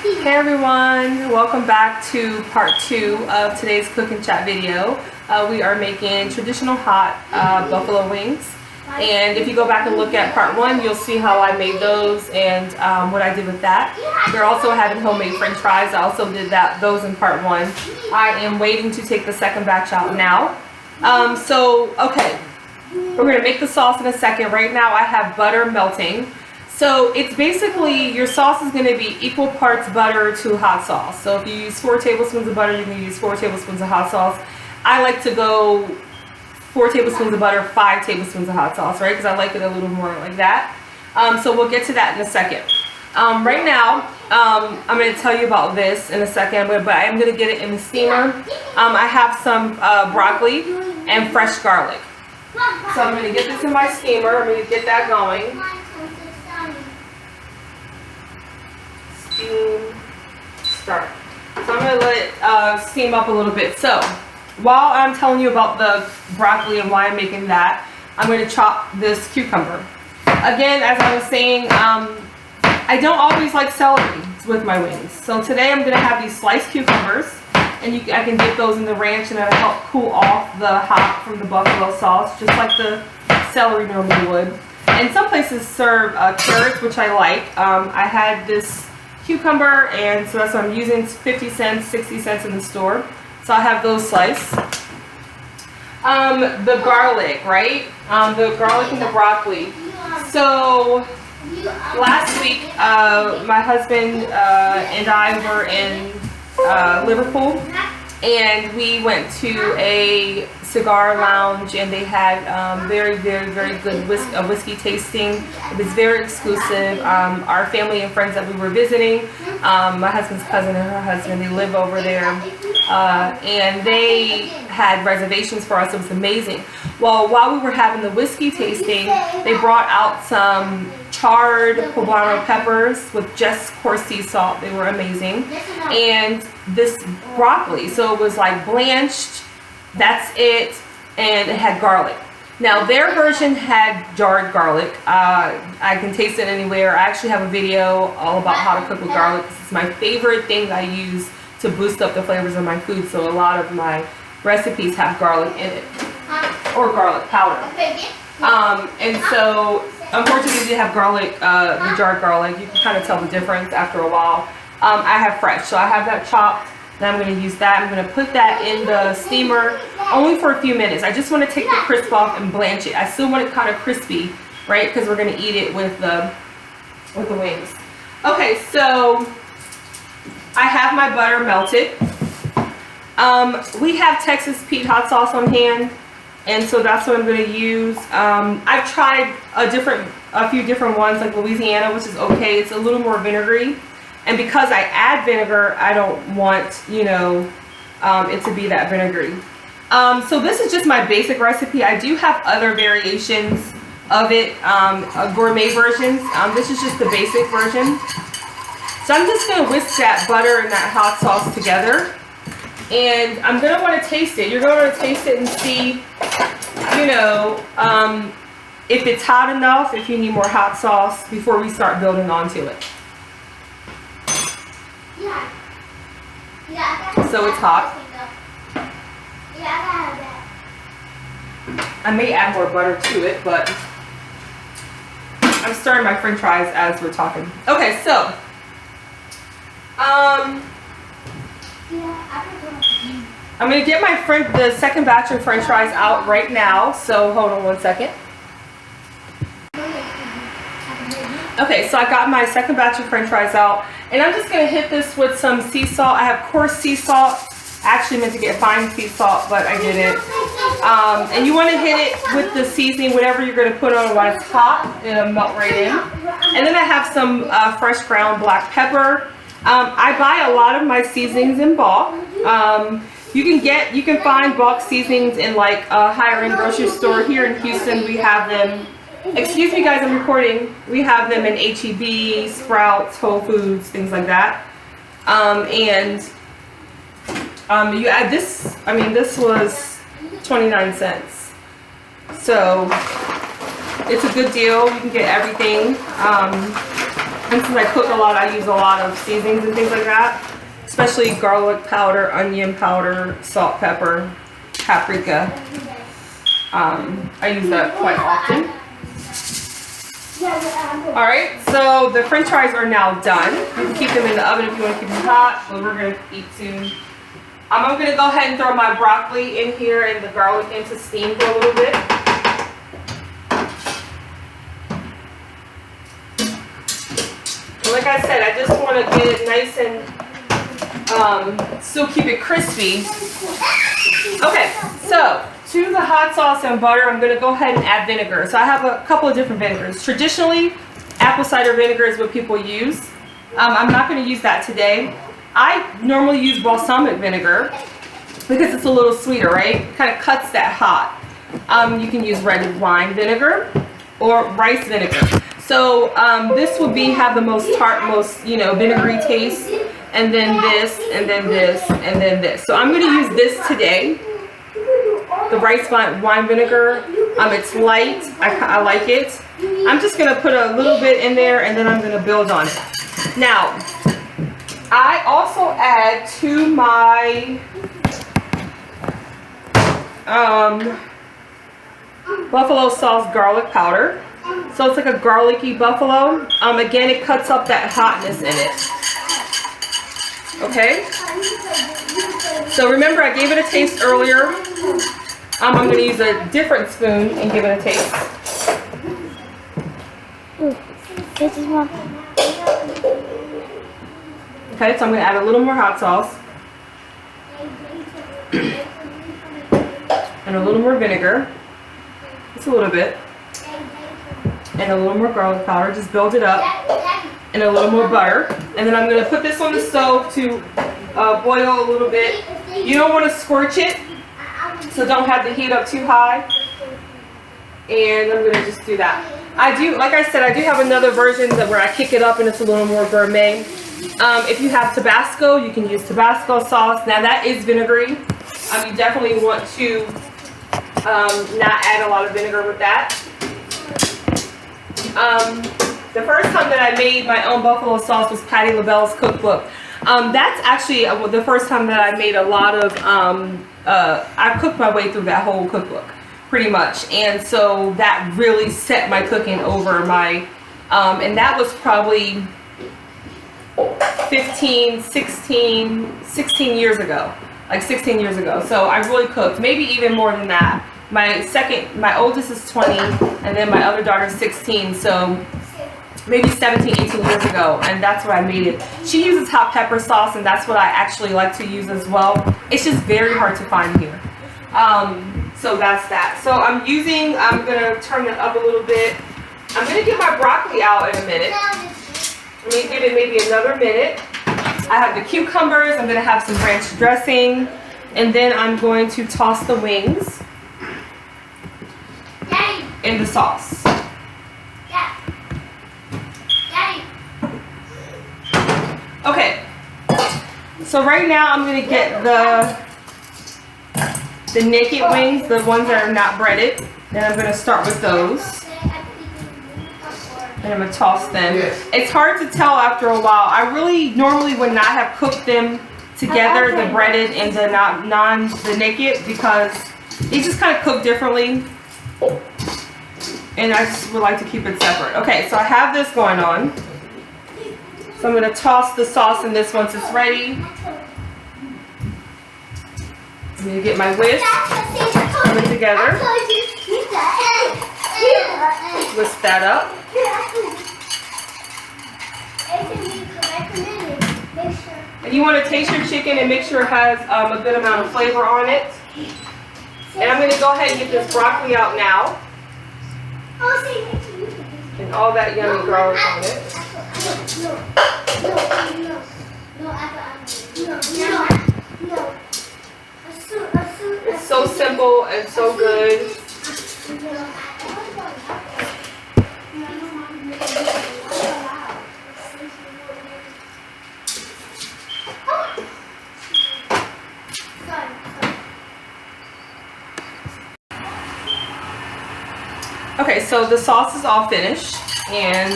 Hey everyone, welcome back to part 2 of today's cook and chat video. We are making traditional hot buffalo wings, and if you go back and look at part 1, you'll see how I made those and what I did with that. We're also having homemade french fries. I also did those in part 1. I am waiting to take the second batch out now. Okay, we're going to make the sauce in a second. Right now I have butter melting. So it's basically, your sauce is going to be equal parts butter to hot sauce. So if you use 4 tablespoons of butter, you can use 4 tablespoons of hot sauce. I like to go 4 tablespoons of butter, 5 tablespoons of hot sauce, right? Because I like it a little more like that. So we'll get to that in a second. Right now, I'm going to tell you about this in a second, but I'm going to get it in the steamer. I have some broccoli and fresh garlic. So I'm going to get this in my steamer. I'm going to get that going. Start. So I'm going to let it steam up a little bit. So while I'm telling you about the broccoli and why I'm making that, I'm going to chop this cucumber. Again, as I was saying, I don't always like celery with my wings. So today I'm going to have these sliced cucumbers, and I can dip those in the ranch, and that'll help cool off the hot from the buffalo sauce, just like the celery normally would. And some places serve carrots, which I like. I had this cucumber, and so that's what I'm using. It's 50 cents, 60 cents in the store. So I have those sliced. The garlic, right? The garlic and the broccoli. So last week, my husband and I were in Liverpool, and we went to a cigar lounge, and they had very good whiskey tasting. It was very exclusive. Our family and friends that we were visiting, my husband's cousin and her husband, they live over there, and they had reservations for us. It was amazing. Well, while we were having the whiskey tasting, they brought out some charred poblano peppers with just coarse sea salt. They were amazing. And this broccoli, so it was like blanched, that's it, and it had garlic. Now their version had jarred garlic. I can taste it anywhere. I actually have a video all about how to cook with garlic. This is my favorite thing I use to boost up the flavors of my food, so a lot of my recipes have garlic in it, or garlic powder. And so unfortunately they have garlic, the jarred garlic. You can kind of tell the difference after a while. I have fresh, so I have that chopped. Then I'm going to use that. I'm going to put that in the steamer only for a few minutes. I just want to take the crisp off and blanch it. I still want it kind of crispy, right? Because we're going to eat it with the wings. Okay, so I have my butter melted. We have Texas Pete hot sauce on hand, and so that's what I'm going to use. I've tried a few different ones, like Louisiana, which is okay. It's a little more vinegary. And because I add vinegar, I don't want, it to be that vinegary. So this is just my basic recipe. I do have other variations of it, gourmet versions. This is just the basic version. So I'm just going to whisk that butter and that hot sauce together. And I'm going to want to taste it. You're going to want to taste it and see, if it's hot enough, if you need more hot sauce before we start building onto it. So it's hot. I may add more butter to it, but I'm stirring my french fries as we're talking. Okay, so I'm going to get the second batch of french fries out right now. So hold on one second. Okay, so I got my second batch of french fries out, and I'm just going to hit this with some sea salt. I have coarse sea salt. I actually meant to get fine sea salt, but I didn't. And you want to hit it with the seasoning, whatever you're going to put on while it's hot. It'll melt right in. And then I have some fresh ground black pepper. I buy a lot of my seasonings in bulk. You can find bulk seasonings in like a higher end grocery store. Here in Houston, we have them. Excuse me guys, I'm recording. We have them in H-E-B, Sprouts, Whole Foods, things like that. You add this, this was 29 cents. So it's a good deal. You can get everything. And since I cook a lot, I use a lot of seasonings and things like that, especially garlic powder, onion powder, salt, pepper, paprika. I use that quite often. Alright, so the french fries are now done. You can keep them in the oven if you want to keep them hot, but we're going to eat soon. I'm going to go ahead and throw my broccoli in here and the garlic into steam for a little bit. Like I said, I just want to get it nice and still keep it crispy. Okay, so to the hot sauce and butter, I'm going to go ahead and add vinegar. So I have a couple of different vinegars. Traditionally, apple cider vinegar is what people use. I'm not going to use that today. I normally use balsamic vinegar because it's a little sweeter, right? It kind of cuts that hot. You can use red wine vinegar or rice vinegar. So this would have the most tart, most vinegary taste, and then this, and then this, and then this. So I'm going to use this today. The rice wine vinegar. It's light. I like it. I'm just going to put a little bit in there, and then I'm going to build on it. Now, I also add to my buffalo sauce garlic powder. So it's like a garlicky buffalo. Again, it cuts up that hotness in it. Okay? So remember, I gave it a taste earlier. I'm going to use a different spoon and give it a taste. Okay, so I'm going to add a little more hot sauce. And a little more vinegar. Just a little bit. And a little more garlic powder. Just build it up. And a little more butter. And then I'm going to put this on the stove to boil a little bit. You don't want to scorch it, so don't have the heat up too high. And I'm going to just do that. Like I said, I do have another version where I kick it up and it's a little more gourmet. If you have Tabasco, you can use Tabasco sauce. Now that is vinegary. You definitely want to not add a lot of vinegar with that. The first time that I made my own buffalo sauce was Patti LaBelle's cookbook. That's actually the first time that I made a lot of, I cooked my way through that whole cookbook, pretty much. And so that really set my cooking over my, and that was probably 16 years ago. Like 16 years ago. So I really cooked, maybe even more than that. My oldest is 20, and then my other daughter is 16, so maybe 17, 18 years ago, and that's where I made it. She uses hot pepper sauce, and that's what I actually like to use as well. It's just very hard to find here. So that's that. So I'm gonna turn it up a little bit. I'm gonna get my broccoli out in a minute. Let me give it maybe another minute. I have the cucumbers, I'm gonna have some ranch dressing, and then I'm going to toss the wings in the sauce. Okay, so right now I'm going to get the naked wings, the ones that are not breaded, and I'm going to start with those. And I'm going to toss them. It's hard to tell after a while. I really normally would not have cooked them together, the breaded and the the naked, because they just kind of cook differently. And I just would like to keep it separate. Okay, so I have this going on. So I'm going to toss the sauce in this once it's ready. I'm going to get my whisk, put it together. Whisk that up. And you want to taste your chicken and make sure it has a good amount of flavor on it. And I'm going to go ahead and get this broccoli out now. And all that yummy garlic on it. It's so simple and so good. Okay, so the sauce is all finished, and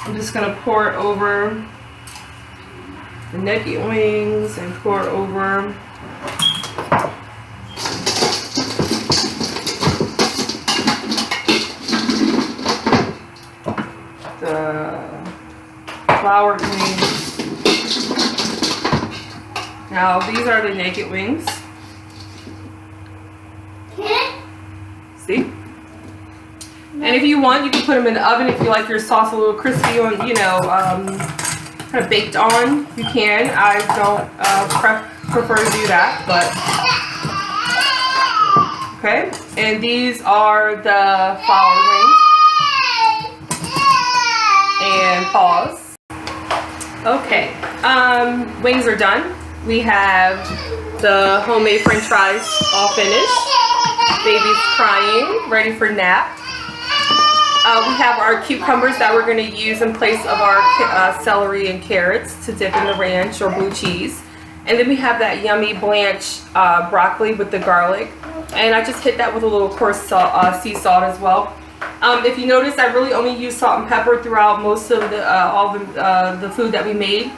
I'm just gonna pour it over the nugget wings and pour it over the flour wings. Now these are the naked wings. See? And if you want, you can put them in the oven if you like your sauce a little crispy on, you know, kind of baked on. You can. I don't prefer to do that, but okay. And these are the flour wings. And pause. Okay. Wings are done. We have the homemade French fries all finished. Baby's crying, ready for nap. We have our cucumbers that we're going to use in place of our celery and carrots to dip in the ranch or blue cheese. And then we have that yummy blanched broccoli with the garlic. And I just hit that with a little coarse sea salt as well. If you notice, I really only use salt and pepper throughout most of the all the food that we made.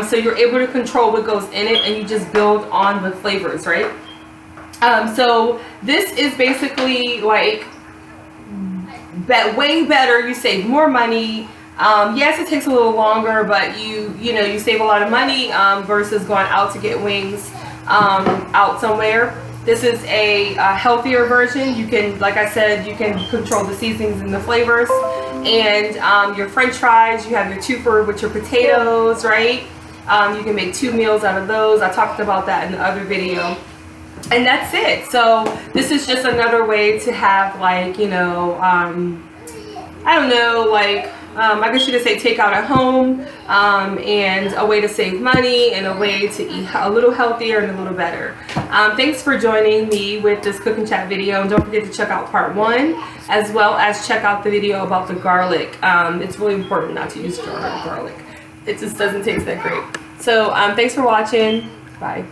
So you're able to control what goes in it, and you just build on the flavors, right? So this is basically like way better. You save more money. Yes, it takes a little longer, but you save a lot of money versus going out to get wings out somewhere. This is a healthier version. You can, like I said, you can control the seasonings and the flavors. And your French fries, you have your twofer with your potatoes, right? You can make 2 meals out of those. I talked about that in the other video. And that's it. So this is just another way to have, like, you know, I don't know, like, I guess you could say takeout at home, and a way to save money and a way to eat a little healthier and a little better. Thanks for joining me with this cook and chat video, and don't forget to check out part 1 as well as check out the video about the garlic. It's really important not to use garlic. It just doesn't taste that great. So thanks for watching. Bye.